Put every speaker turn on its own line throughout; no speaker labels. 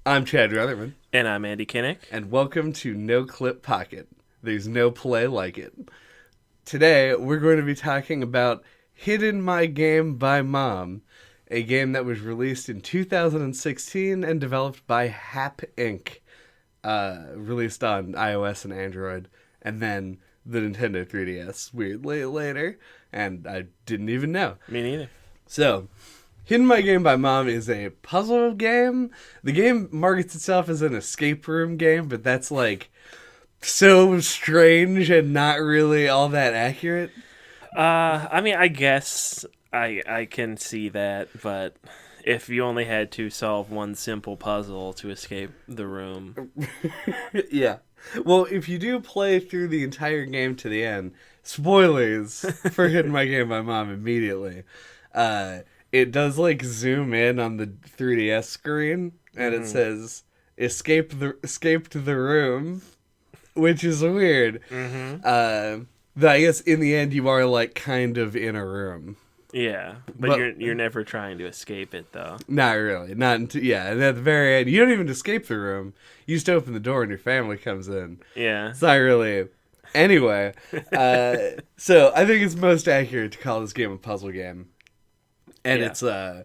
I'm Chad Rutherman,
And I'm Andy Kinnick.
and welcome to No Clip Pocket. There's no play like it. Today, we're going to be talking about Hidden My Game by Mom, a game that was released in 2016 and developed by Hap Inc., released on iOS and Android, and then the Nintendo 3DS weirdly later, and I didn't even know.
Me neither.
So, Hidden My Game by Mom is a puzzle game. The game markets itself as an escape room game, but that's like so strange and not really all that accurate.
I guess I can see that, but if you only had to solve one simple puzzle to escape the room.
Yeah. Well, if you do play through the entire game to the end, spoilers for Hidden My Game by Mom immediately. It does like zoom in on the 3DS screen, and it says escape to the room, which is weird. But I guess in the end you are like kind of in a room.
Yeah, but you're never trying to escape it though.
Not really. Not until, yeah, and at the very end, you don't even escape the room. You just open the door and your family comes in.
Yeah.
It's not really. Anyway, so I think it's most accurate to call this game a puzzle game. And
Yeah.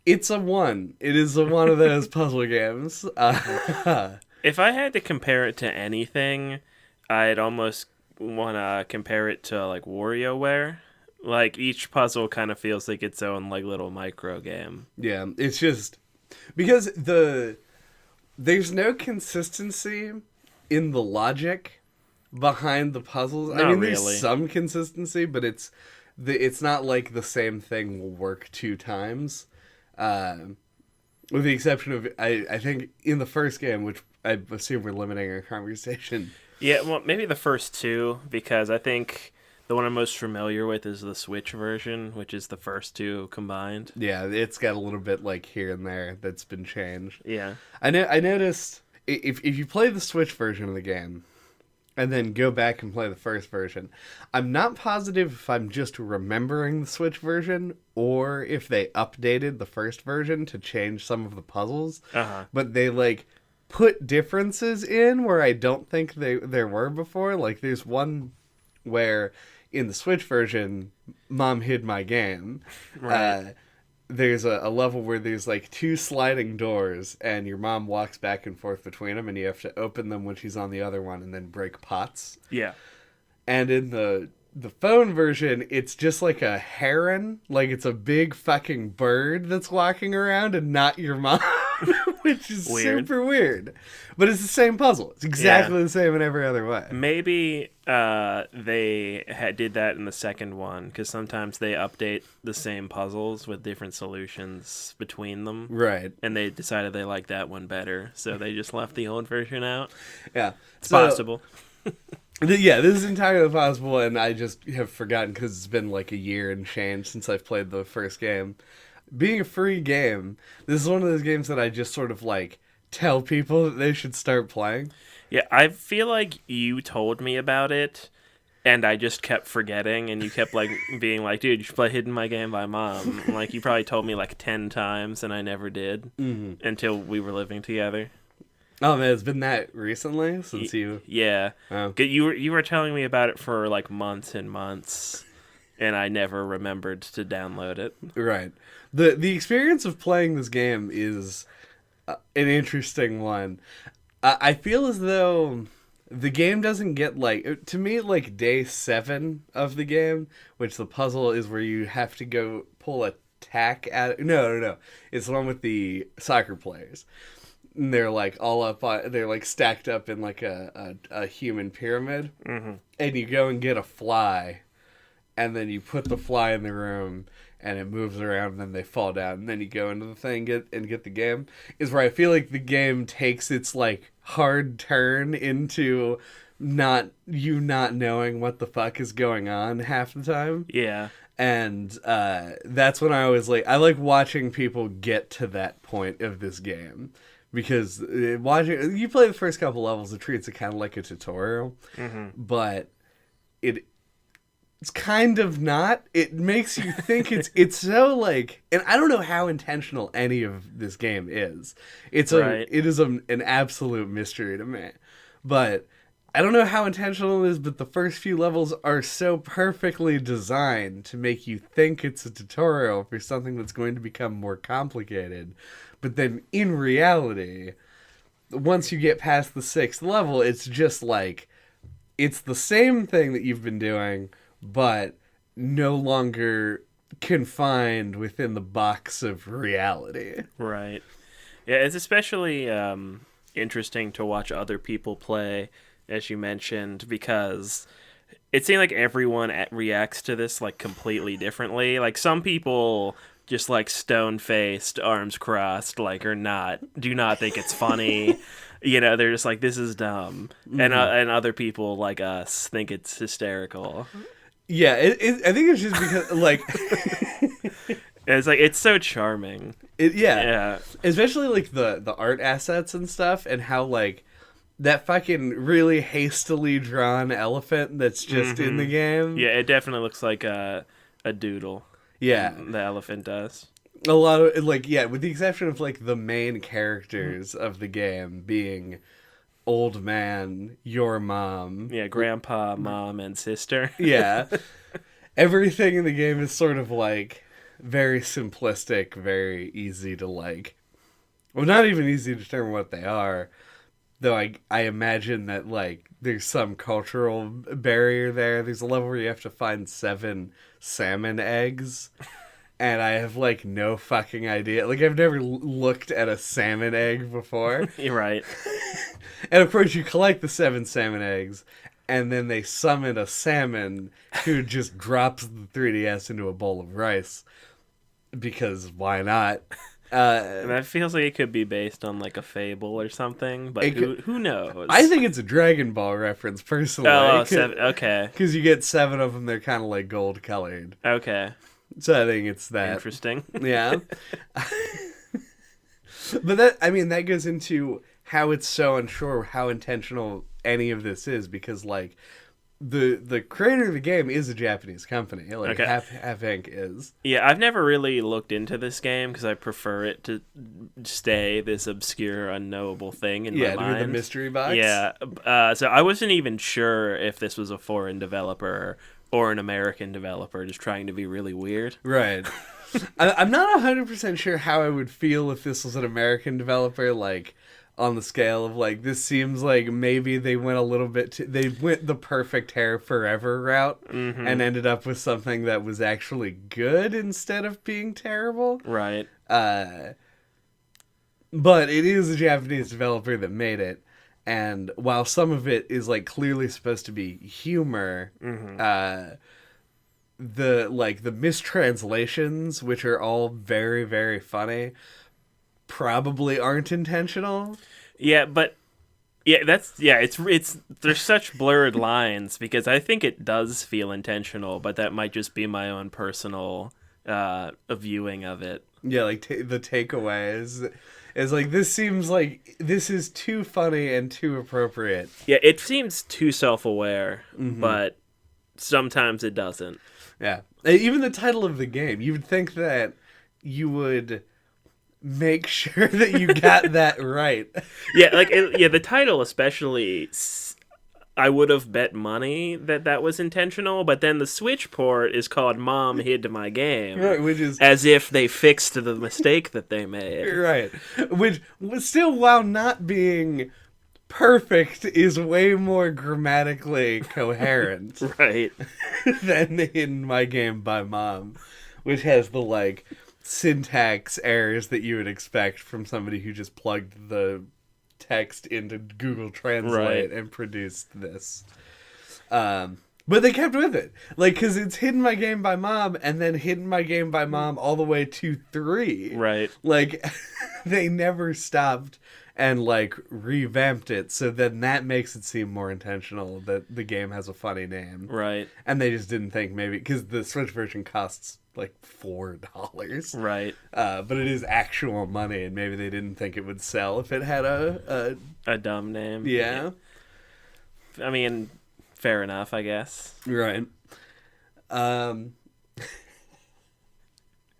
it's a one. It is a one of those puzzle games.
If I had to compare it to anything, I'd almost want to compare it to like WarioWare. Like each puzzle kind of feels like its own like little micro game.
Yeah, it's just because there's no consistency in the logic behind the puzzles. I
Not
mean,
really.
there's some consistency, but it's not like the same thing will work two times. With the exception of I think in the first game, which I assume we're limiting our conversation.
Yeah, well, maybe the first two, because I think the one I'm most familiar with is the Switch version, which is the first two combined.
Yeah, it's got a little bit like here and there that's been changed.
Yeah.
I noticed if you play the Switch version of the game and then go back and play the first version, I'm not positive if I'm just remembering the Switch version or if they updated the first version to change some of the puzzles.
Uh-huh.
But they like put differences in where I don't think there were before. Like there's one where in the Switch version, Mom hid my game.
Right.
There's a level where there's like two sliding doors and your mom walks back and forth between them and you have to open them when she's on the other one and then break pots.
Yeah.
And in the phone version, it's just like a heron, like it's a big fucking bird that's walking around and not your mom, which is
Weird.
super weird. But it's the same puzzle. It's exactly the same in every other way.
Maybe they did that in the second one, because sometimes they update the same puzzles with different solutions between them.
Right.
And they decided they liked that one better, so they just left the old version out.
Yeah.
It's possible.
Yeah, this is entirely possible, and I just have forgotten because it's been like a year and change since I've played the first game. Being a free game, this is one of those games that I just sort of like tell people that they should start playing.
Yeah, I feel like you told me about it, and I just kept forgetting, and you kept like being like, dude, you should play Hidden My Game by Mom. And, like, you probably told me like 10 times, and I never did until we were living together.
Oh man, it's been that recently since you.
Yeah.
Oh.
You were telling me about it for like months and months, and I never remembered to download it.
Right. The experience of playing this game is an interesting one. I feel as though the game doesn't get like, to me, like day 7 of the game, which the puzzle is where you have to go pull a tack at. No. It's the one with the soccer players. And they're like all up on, they're like stacked up in like a human pyramid.
Mm-hmm.
And you go and get a fly, and then you put the fly in the room and it moves around and then they fall down and then you go into the thing and get the game, is where I feel like the game takes its like hard turn into not knowing what the fuck is going on half the time.
Yeah.
And that's when I always like, I like watching people get to that point of this game. Because watching you play the first couple levels, it treats it kind of like a tutorial, but It's kind of not. It makes you think it's so like, and I don't know how intentional any of this game is.
Right.
It is an absolute mystery to me. But I don't know how intentional it is, but the first few levels are so perfectly designed to make you think it's a tutorial for something that's going to become more complicated. But then in reality, once you get past the sixth level, it's just like it's the same thing that you've been doing, but no longer confined within the box of reality.
Right. Yeah, it's especially interesting to watch other people play, as you mentioned, because it seems like everyone reacts to this like completely differently. Like some people just like stone faced, arms crossed, like do not think it's funny. They're just like, this is dumb, and other people like us think it's hysterical.
Yeah, I think it's just because like
It's like it's so charming.
yeah, especially like the art assets and stuff, and how like that fucking really hastily drawn elephant that's just in the game.
Yeah, it definitely looks like a doodle.
Yeah,
The elephant does.
a lot of like, yeah, with the exception of like the main characters of the game being old man, your mom,
Yeah, grandpa, mom, and sister.
yeah, everything in the game is sort of like very simplistic, very easy to like, well, not even easy to determine what they are, though I imagine that like there's some cultural barrier there. There's a level where you have to find 7 salmon eggs, and I have like no fucking idea. Like I've never looked at a salmon egg before.
You're right.
And of course you collect the 7 salmon eggs, and then they summon a salmon who just drops the 3DS into a bowl of rice. Because why not?
That feels like it could be based on like a fable or something, but who knows?
I think it's a Dragon Ball reference, personally.
Oh, okay.
Because you get 7 of them, they're kind of like gold colored.
Okay.
So I think it's that.
Interesting.
Yeah. But that goes into how it's so unsure how intentional any of this is, because like the creator of the game is a Japanese company. Like
Okay.
Half Inc. is.
Yeah, I've never really looked into this game because I prefer it to stay this obscure, unknowable thing in my
Yeah,
mind.
to be the mystery box.
Yeah, so I wasn't even sure if this was a foreign developer or an American developer just trying to be really weird.
Right. I'm not 100% sure how I would feel if this was an American developer, like, on the scale of, like, this seems like maybe they went a little bit they went the perfect hair forever route and ended up with something that was actually good instead of being terrible.
Right.
But it is a Japanese developer that made it, and while some of it is, like, clearly supposed to be humor, the mistranslations, which are all very, very funny, probably aren't intentional.
Yeah, but it's there's such blurred lines because I think it does feel intentional, but that might just be my own personal viewing of it.
Yeah, like the takeaway is like, this seems like this is too funny and too appropriate.
Yeah, it seems too self-aware, but sometimes it doesn't.
Yeah, even the title of the game, you would think that you would make sure that you got that right.
Yeah, the title especially, I would have bet money that was intentional, but then the Switch port is called Mom Hid My Game,
Right, which is
as if they fixed the mistake that they made.
right, which still, while not being perfect, is way more grammatically coherent
Right.
than In My Game by Mom, which has the like syntax errors that you would expect from somebody who just plugged the text into Google Translate and produced this. But they kept with it, like, because it's Hidden My Game by Mom, and then Hidden My Game by Mom all the way to 3.
Right.
Like, they never stopped and like revamped it, so then that makes it seem more intentional that the game has a funny name.
Right.
And they just didn't think, maybe because the Switch version costs like $4.
Right.
But it is actual money, and maybe they didn't think it would sell if it had a
dumb name.
yeah.
I mean, fair enough, I guess.
Right. Um,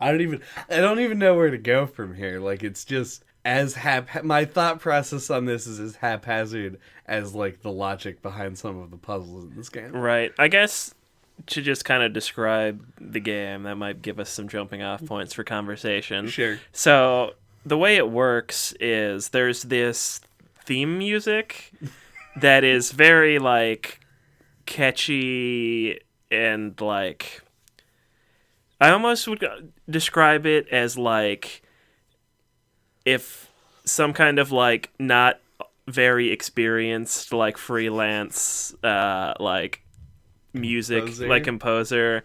I don't even know where to go from here. Like, it's just as my thought process on this is as haphazard as like the logic behind some of the puzzles in this game.
Right. I guess to just kind of describe the game, that might give us some jumping off points for conversation.
Sure.
So the way it works is there's this theme music that is very like catchy and like I almost would describe it as like if some kind of like not very experienced like freelance like music composer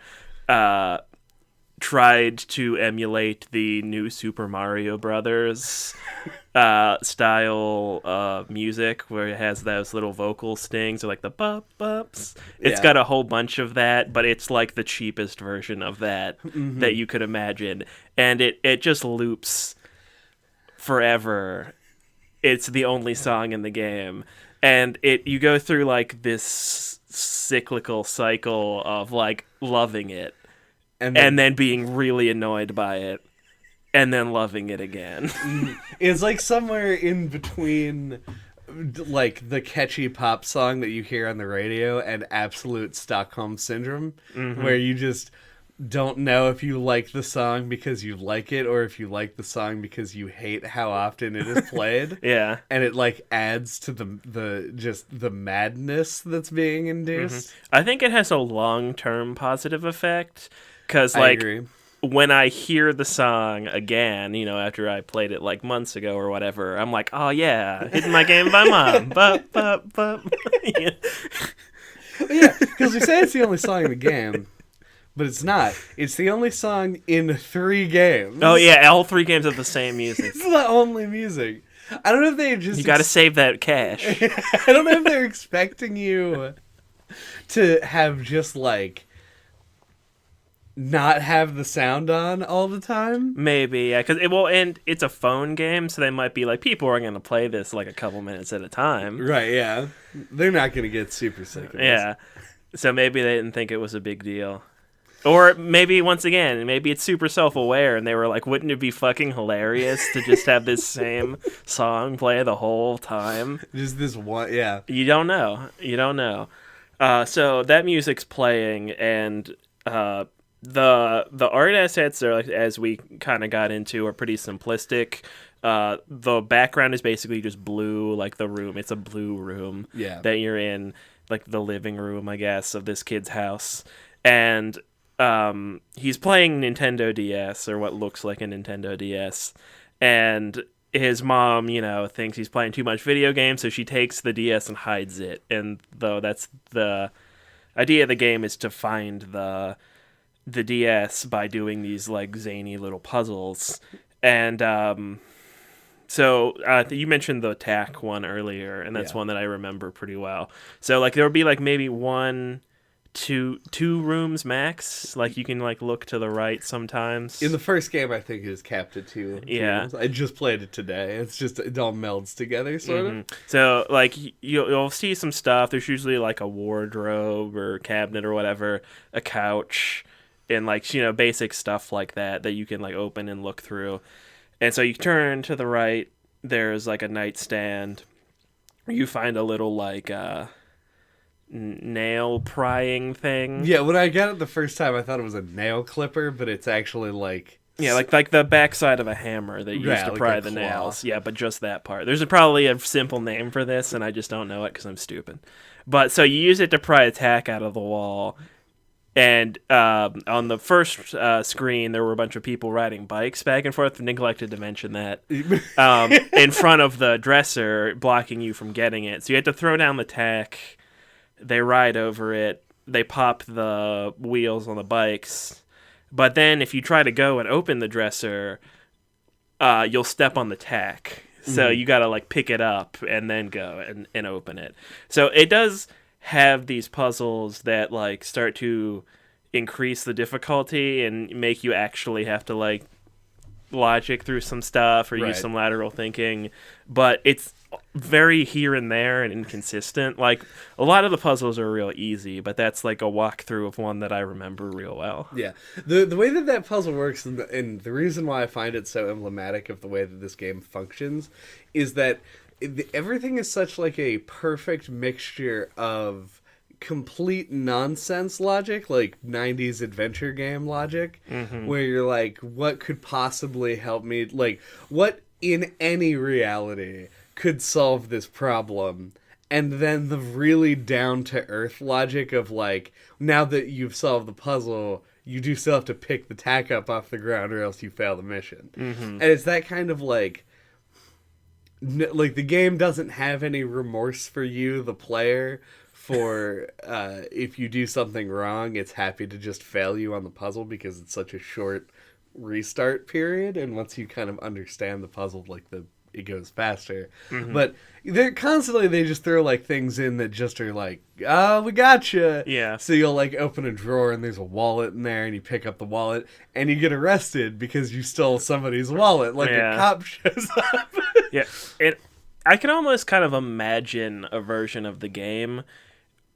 tried to emulate the new Super Mario Brothers style music where it has those little vocal stings or like the bups. It's got a whole bunch of that, but it's like the cheapest version of that that you could imagine, and it just loops forever. It's the only song in the game, and you go through like this cyclical cycle of like loving it and then being really annoyed by it and then loving it again.
It's like somewhere in between like the catchy pop song that you hear on the radio and absolute Stockholm Syndrome, where you just don't know if you like the song because you like it or if you like the song because you hate how often it is played.
Yeah.
And it like adds to the madness that's being induced.
I think it has a long-term positive effect because like
I agree.
When I hear the song again, you know, after I played it like months ago or whatever, I'm like, oh yeah, hitting my game by mom. Bup, bup, bup.
Yeah, because we say it's the only song in the game, but it's not. It's the only song in 3 games.
Oh yeah, all 3 games have the same music.
It's the only music. I don't know if they just...
You gotta save that cash.
I don't know if they're expecting you to have just like not have the sound on all the time.
Maybe, yeah, because and it's a phone game, so they might be like, people are going to play this like a couple minutes at a time.
Right, yeah. They're not going to get super sick of this.
Yeah. So maybe they didn't think it was a big deal. Or maybe, once again, maybe it's super self-aware, and they were like, wouldn't it be fucking hilarious to just have this same song play the whole time?
Just this one, yeah.
You don't know. You don't know. So that music's playing, and... The art assets are, like, as we kind of got into, are pretty simplistic. The background is basically just blue, like the room. It's a blue room that you're in, like the living room, I guess, of this kid's house. And he's playing Nintendo DS, or what looks like a Nintendo DS. And his mom, you know, thinks he's playing too much video games, so she takes the DS and hides it. And though that's the idea of the game, is to find the DS by doing these like zany little puzzles. And so you mentioned the attack one earlier, and that's one that I remember pretty well. So like there would be like maybe 2 rooms max. Like you can like look to the right sometimes.
In the first game, I think it was capped at 2.
Yeah.
Rooms. I just played it today. It's just, it all melds together, sort of.
So like you'll see some stuff. There's usually like a wardrobe or cabinet or whatever, a couch, and like, you know, basic stuff like that you can like open and look through. And so you turn to the right, there's like a nightstand. You find a little like nail prying thing.
Yeah, when I got it the first time, I thought it was a nail clipper, but it's actually like...
Yeah, like the backside of a hammer that you use to
like
pry the nails. Yeah, but just that part. There's probably a simple name for this, and I just don't know it because I'm stupid. But so you use it to pry a tack out of the wall. And on the first screen, there were a bunch of people riding bikes back and forth. Neglected to mention that. In front of the dresser, blocking you from getting it. So you had to throw down the tack. They ride over it. They pop the wheels on the bikes. But then if you try to go and open the dresser, you'll step on the tack. So you got to like pick it up and then go and open it. So it does have these puzzles that like start to increase the difficulty and make you actually have to like logic through some stuff or use
Right.
some lateral thinking, but it's very here and there and inconsistent. Like, a lot of the puzzles are real easy, but that's like a walkthrough of one that I remember real well.
Yeah, the way that puzzle works, and the reason why I find it so emblematic of the way that this game functions, is that everything is such like a perfect mixture of complete nonsense logic, like 90s adventure game logic, where you're like, what could possibly help me? Like, what in any reality could solve this problem? And then the really down-to-earth logic of, like, now that you've solved the puzzle, you do still have to pick the tack up off the ground or else you fail the mission. And it's that kind of, like the game doesn't have any remorse for you, the player, for if you do something wrong, it's happy to just fail you on the puzzle because it's such a short restart period, and once you kind of understand the puzzle, like it goes faster. But they're constantly, they just throw like things in that just are like, we gotcha.
Yeah.
So you'll like open a drawer and there's a wallet in there, and you pick up the wallet and you get arrested because you stole somebody's wallet. Like a cop shows up.
Yeah, I can almost kind of imagine a version of the game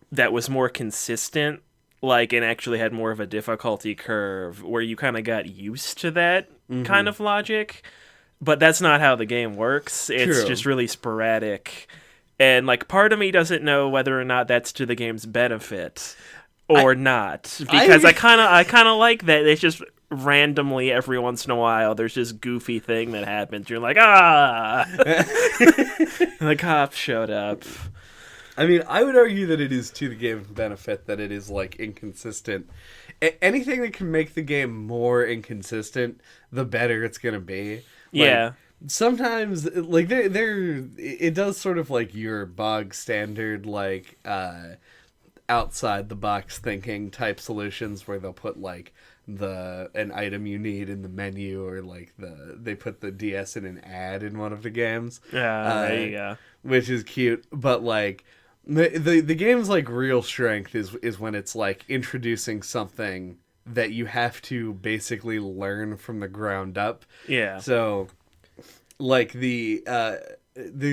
that was more consistent, like, and actually had more of a difficulty curve where you kind of got used to that kind of logic. But that's not how the game works. It's
True.
just really sporadic. And, like, part of me doesn't know whether or not that's to the game's benefit or not. Because I kind of like that it's just randomly every once in a while there's this goofy thing that happens. You're like, the cops showed up.
I mean, I would argue that it is to the game's benefit that it is, like, inconsistent. Anything that can make the game more inconsistent, the better it's going to be. Like,
Yeah.
Sometimes, like, it does sort of, like, your bog standard, like, outside the box thinking type solutions where they'll put, like, an item you need in the menu, or, like, they put the DS in an ad in one of the games.
There you go.
Which is cute, but, like, the game's, like, real strength is when it's, like, introducing something that you have to basically learn from the ground up.
Yeah.
So, like, there's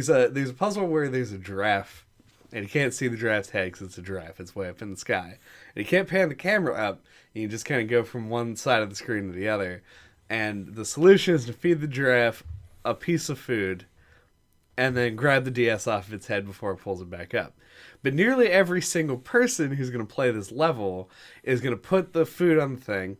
a puzzle where there's a giraffe, and you can't see the giraffe's head because it's a giraffe. It's way up in the sky. And you can't pan the camera up. You just kind of go from one side of the screen to the other. And the solution is to feed the giraffe a piece of food and then grab the DS off of its head before it pulls it back up. But nearly every single person who's going to play this level is going to put the food on the thing.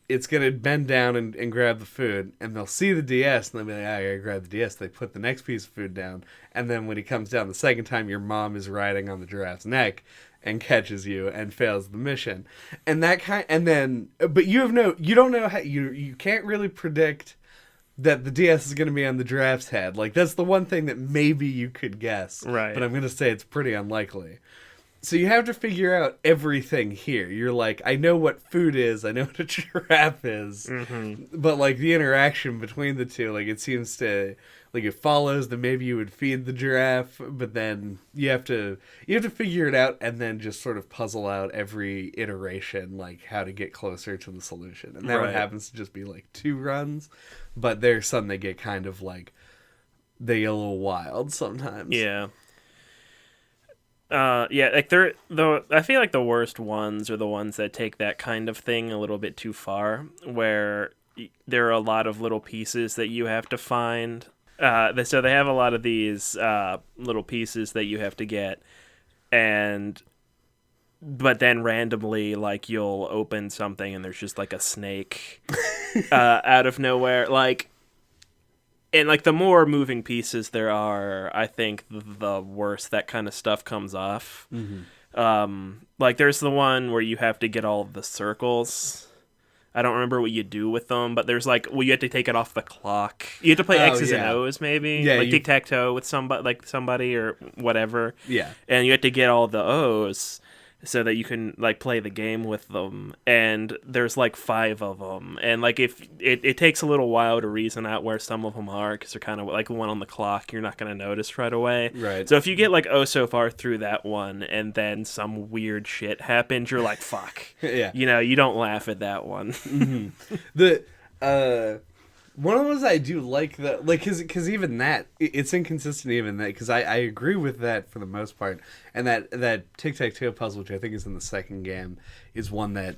It's going to bend down and grab the food, and they'll see the DS, and they'll be like, I gotta grab the DS. They put the next piece of food down, and then when he comes down the second time, your mom is riding on the giraffe's neck and catches you and fails the mission. And but you don't know how, you can't really predict that the DS is going to be on the giraffe's head. Like, that's the one thing that maybe you could guess.
Right.
But I'm going to say it's pretty unlikely. So you have to figure out everything here. You're like, I know what food is, I know what a giraffe is. But, like, the interaction between the two, like, it seems to, like, it follows that maybe you would feed the giraffe, but then you have to figure it out and then just sort of puzzle out every iteration, like, how to get closer to the solution. And that one happens to just be, like, 2 runs. But there's some that get kind of, like, they get a little wild sometimes.
Yeah. Like I feel like the worst ones are the ones that take that kind of thing a little bit too far, where there are a lot of little pieces that you have to find. So they have a lot of these little pieces that you have to get, but then randomly, like, you'll open something and there's just like a snake out of nowhere, like. And, like, the more moving pieces there are, I think the worse that kind of stuff comes off. Like, there's the one where you have to get all of the circles. I don't remember what you do with them, but there's, like, you have to take it off the clock. You have to play X's and O's, maybe.
Yeah,
like, tic-tac-toe with somebody or whatever.
Yeah.
And you have to get all the O's so that you can, like, play the game with them. And there's, like, 5 of them. And, like, if it takes a little while to reason out where some of them are, because they're kind of like one on the clock, you're not going to notice right away.
Right.
So if you get, like, so far through that one, and then some weird shit happens, you're like, fuck.
Yeah.
You know, you don't laugh at that one.
The One of the ones I do like that, like, because even that, it's inconsistent even that, because I agree with that for the most part, and that tic-tac-toe puzzle, which I think is in the second game, is one that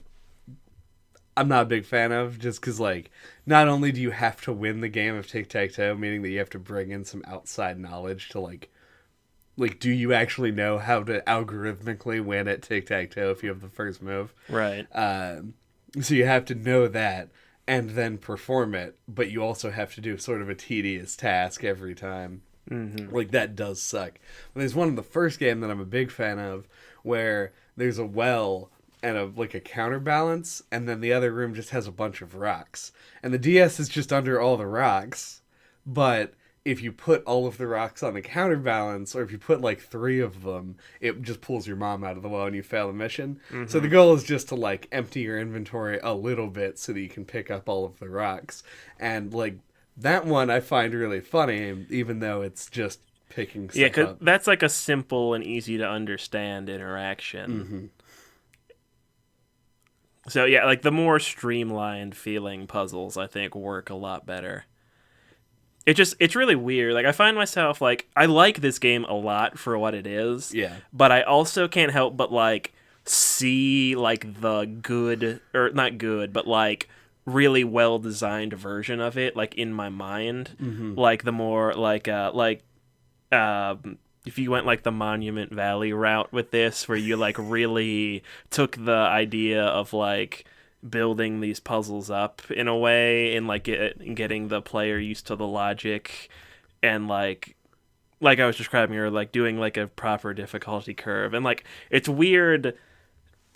I'm not a big fan of, just because, like, not only do you have to win the game of tic-tac-toe, meaning that you have to bring in some outside knowledge to, like, do you actually know how to algorithmically win at tic-tac-toe if you have the first move?
Right.
So you have to know that and then perform it, but you also have to do sort of a tedious task every time.
Mm-hmm.
Like, that does suck. But there's one in the first game that I'm a big fan of where there's a well and a counterbalance, and then the other room just has a bunch of rocks. And the DS is just under all the rocks, but if you put all of the rocks on the counterbalance, or if you put like 3 of them, it just pulls your mom out of the well and you fail the mission. Mm-hmm. So the goal is just to like empty your inventory a little bit so that you can pick up all of the rocks. And like that one I find really funny, even though it's just picking stuff up.
Yeah, because that's like a simple and easy to understand interaction.
Mm-hmm.
So yeah, like the more streamlined feeling puzzles I think work a lot better. It's really weird. Like I find myself like I like this game a lot for what it is.
Yeah.
But I also can't help but like see like the good or not good, but like really well designed version of it like in my mind.
Mm-hmm.
Like the more if you went like the Monument Valley route with this, where you like really took the idea of like building these puzzles up in a way and like getting the player used to the logic and like I was describing, or like doing like a proper difficulty curve. And like it's weird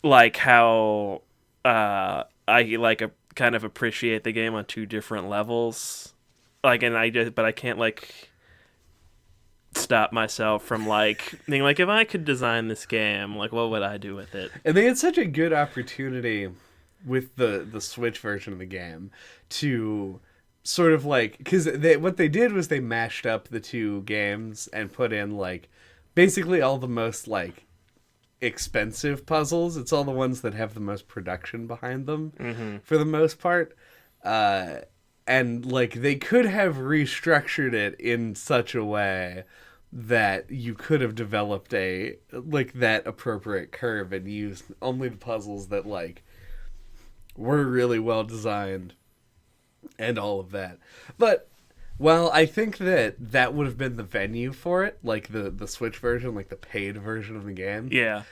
like how I like kind of appreciate the game on 2 different levels. Like, and but I can't like stop myself from like being like, if I could design this game, like what would I do with it?
And they had such a good opportunity with the Switch version of the game to sort of like, because what they did was they mashed up the 2 games and put in like basically all the most like expensive puzzles. It's all the ones that have the most production behind them. Mm-hmm. For the most part. And like they could have restructured it in such a way that you could have developed a like that appropriate curve and used only the puzzles that like were really well designed and all of that. But well, I think that would have been the venue for it, like the Switch version, like the paid version of the game.
Yeah.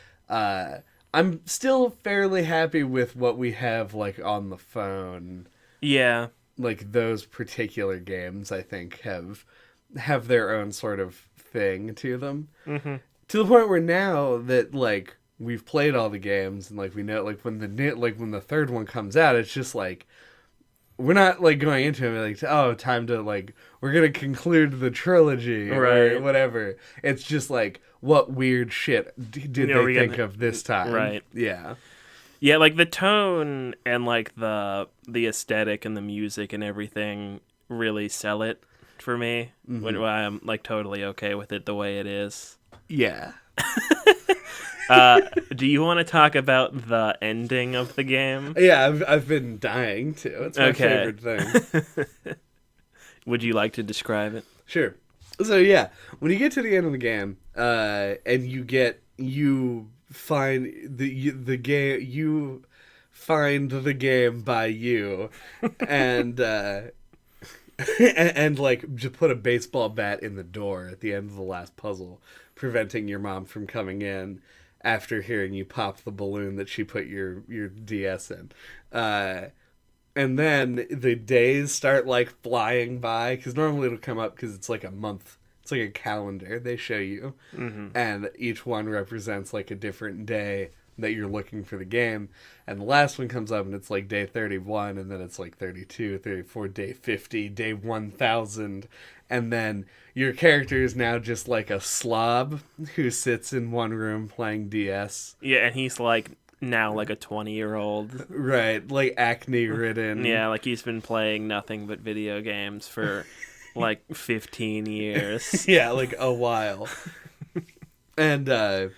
I'm still fairly happy with what we have like on the phone.
Yeah.
Like those particular games I think have their own sort of thing to them. Mm-hmm. To the point where now that like we've played all the games and like we know like when the third one comes out, it's just like we're not like going into it like, oh, time to like we're gonna conclude the trilogy or whatever. It's just like, what weird shit did they think of this time?
Right.
Yeah.
Yeah, like the tone and like the aesthetic and the music and everything really sell it for me. Mm-hmm. When I'm like totally okay with it the way it is.
Yeah.
Do you want to talk about the ending of the game?
Yeah, I've been dying to. It's my favorite thing.
Would you like to describe it?
Sure. So yeah, when you get to the end of the game, and you find the game, you find the game by you, and and like just put a baseball bat in the door at the end of the last puzzle, preventing your mom from coming in after hearing you pop the balloon that she put your DS in. And then the days start like flying by, because normally it'll come up because it's like a month. It's like a calendar they show you. Mm-hmm. And each one represents like a different day that you're looking for the game. And the last one comes up and it's like day 31, and then it's like 32, 34, day 50, day 1000. And then your character is now just like a slob who sits in one room playing DS.
Yeah, and he's like now like a 20-year-old.
Right, like acne ridden.
Yeah, like he's been playing nothing but video games for like 15 years.
Yeah, like a while. And the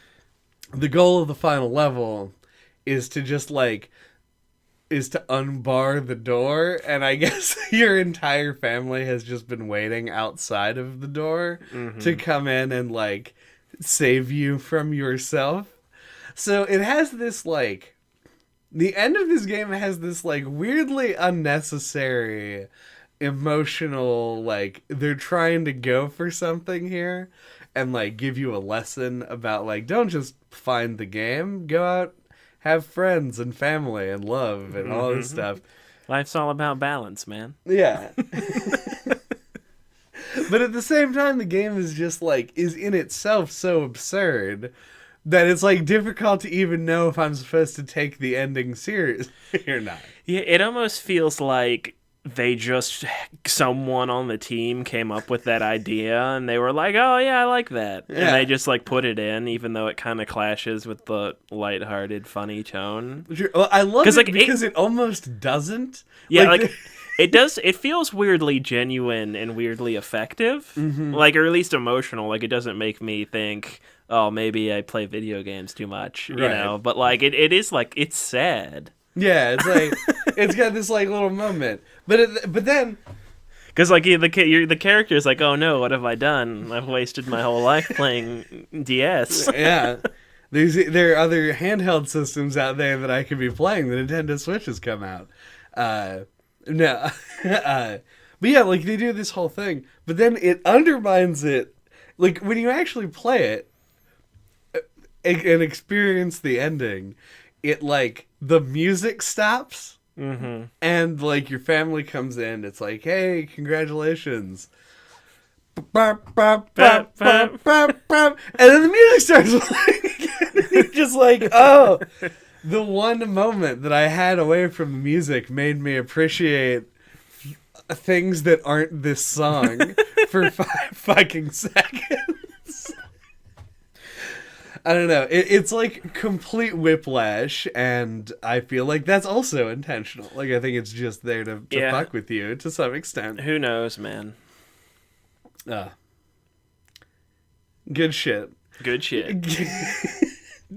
goal of the final level is to just like is to unbar the door, and I guess your entire family has just been waiting outside of the door to come in and like save you from yourself. So it has this like the end of this game has this like weirdly unnecessary emotional, like they're trying to go for something here and like give you a lesson about like don't just find the game, go out, have friends and family and love and all this stuff.
Life's all about balance, man.
Yeah. But at the same time, the game is just like is in itself so absurd that it's like difficult to even know if I'm supposed to take the ending seriously or not.
Yeah, it almost feels like someone on the team came up with that idea and they were like, oh yeah, I like that. Yeah. And they just like put it in, even though it kind of clashes with the lighthearted, funny tone.
Well, I love it because it almost doesn't.
Yeah, like it does. It feels weirdly genuine and weirdly effective, like, or at least emotional. Like, it doesn't make me think, oh, maybe I play video games too much, you know. But like, it is like it's sad.
Yeah, it's like it's got this like little moment, but then
because like the character is like, oh no, what have I done? I've wasted my whole life playing DS.
Yeah, there are other handheld systems out there that I could be playing. The Nintendo Switch has come out. No, but yeah, like they do this whole thing, but then it undermines it. Like when you actually play it and experience the ending, it like the music stops, and like your family comes in. It's like, hey, congratulations. And then the music starts playing again. You're just like, oh. The one moment that I had away from the music made me appreciate things that aren't this song for 5 fucking seconds. I don't know. It's like complete whiplash, and I feel like that's also intentional. Like, I think it's just there to fuck with you to some extent.
Who knows, man?
Good shit.
Good shit.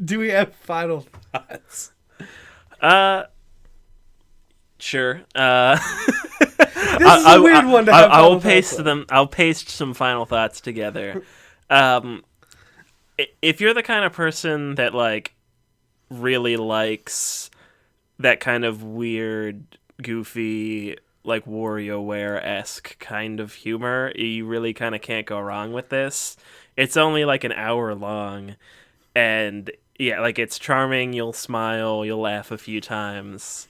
Do we have final thoughts?
Sure.
This is a weird one to have.
I'll paste them. I'll paste some final thoughts together. If you're the kind of person that like really likes that kind of weird, goofy, like WarioWare-esque kind of humor, you really kind of can't go wrong with this. It's only like an hour long. And yeah, like it's charming. You'll smile. You'll laugh a few times.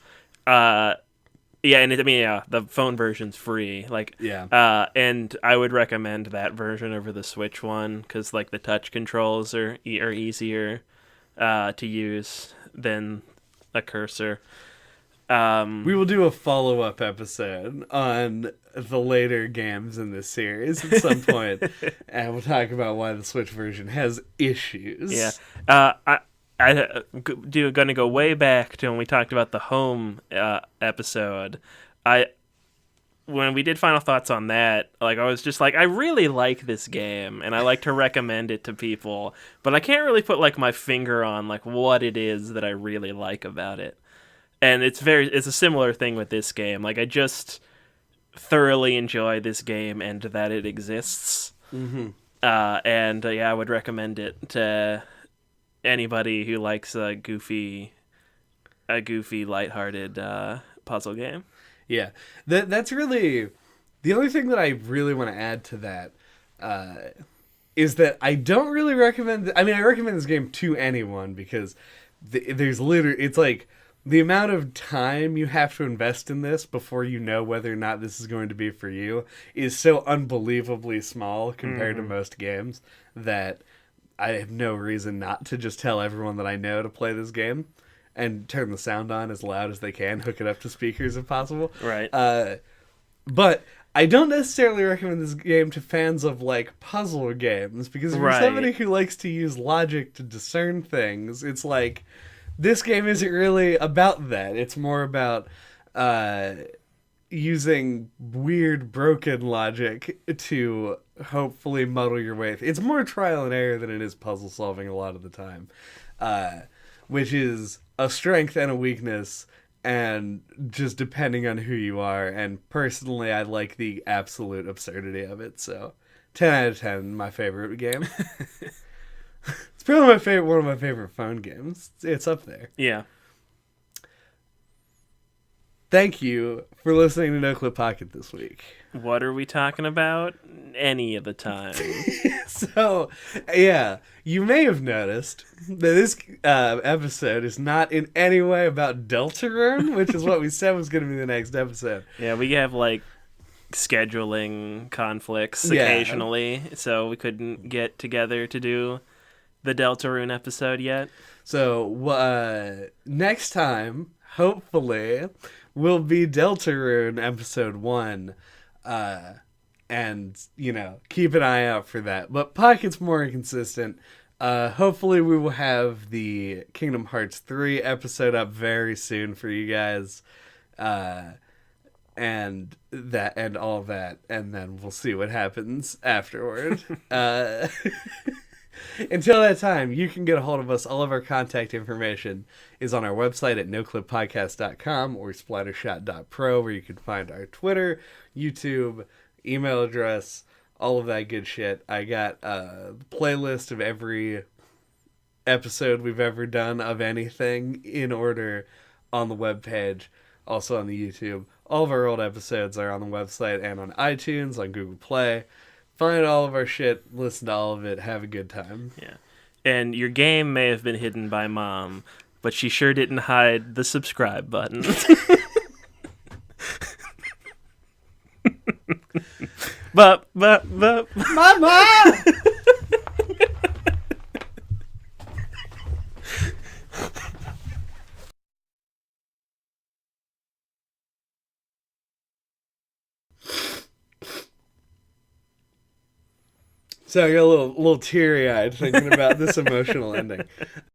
Yeah, and the phone version's free. Like,
yeah.
And I would recommend that version over the Switch one because like the touch controls are easier to use than a cursor.
We will do a follow-up episode on the later games in this series at some point, and we'll talk about why the Switch version has issues.
Yeah, I'm gonna go way back to when we talked about the Home episode. When we did final thoughts on that, like I was just like, I really like this game, and I like to recommend it to people, but I can't really put like my finger on like what it is that I really like about it. And it's a similar thing with this game. Like I just thoroughly enjoy this game and that it exists. I would recommend it to anybody who likes a goofy, lighthearted puzzle game.
Yeah, that's really the only thing that I really want to add to that is that I don't really recommend. I mean, I recommend this game to anyone because there's literally it's like. The amount of time you have to invest in this before you know whether or not this is going to be for you is so unbelievably small compared to most games that I have no reason not to just tell everyone that I know to play this game and turn the sound on as loud as they can, hook it up to speakers if possible.
Right.
But I don't necessarily recommend this game to fans of like puzzle games because if you're somebody who likes to use logic to discern things, it's like... This game isn't really about that. It's more about using weird, broken logic to hopefully muddle your way. It's more trial and error than it is puzzle solving a lot of the time, which is a strength and a weakness and just depending on who you are. And personally, I like the absolute absurdity of it. So, 10 out of 10, my favorite game. It's probably one of my favorite phone games. It's up there.
Yeah.
Thank you for listening to NoClip Pocket this week.
What are we talking about? Any of the time.
So, yeah, you may have noticed that this episode is not in any way about Deltarune, which is what we said was going to be the next episode.
Yeah, we have like scheduling conflicts
Yeah.
occasionally, so we couldn't get together to do the Deltarune episode yet.
So, next time, hopefully, will be Deltarune episode 1. And, keep an eye out for that. But Pocket's more inconsistent. Hopefully we will have the Kingdom Hearts 3 episode up very soon for you guys. And all that. And then we'll see what happens afterward. Until that time, you can get a hold of us. All of our contact information is on our website at noclippodcast.com or splattershot.pro, where you can find our Twitter, YouTube, email address, all of that good shit. I got a playlist of every episode we've ever done of anything in order on the webpage, also on the YouTube. All of our old episodes are on the website and on iTunes, on Google Play. Find all of our shit, listen to all of it, have a good time.
Yeah. And your game may have been hidden by Mom, but she sure didn't hide the subscribe button. but
Mama! So I got a little teary-eyed thinking about this emotional ending.